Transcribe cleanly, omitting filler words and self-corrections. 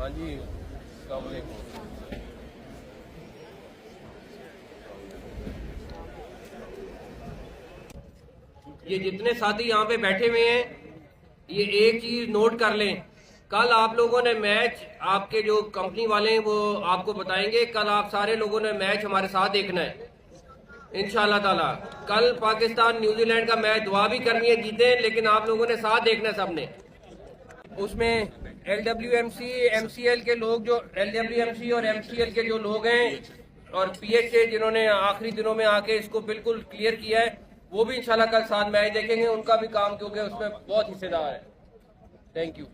हाँ जी, अस्सलाम वालेकुम। ये जितने साथी यहाँ पे बैठे हुए हैं, ये एक चीज नोट कर लें, कल आप लोगों ने मैच, आपके जो कंपनी वाले हैं वो आपको बताएंगे, कल आप सारे लोगों ने मैच हमारे साथ देखना है इंशाल्लाह ताला। कल पाकिस्तान न्यूजीलैंड का मैच दुआ भी करनी है जीते, लेकिन आप लोगों ने साथ देखना है सबने। उसमें LWMC MCL के लोग, जो LWMC और MCL के जो लोग हैं और PHA जिन्होंने आखिरी दिनों में आके इसको बिल्कुल क्लियर किया है, वो भी इंशाल्लाह कल साथ मैच देखेंगे। उनका भी काम, क्योंकि उसमें बहुत हिस्सेदार है। Thank you.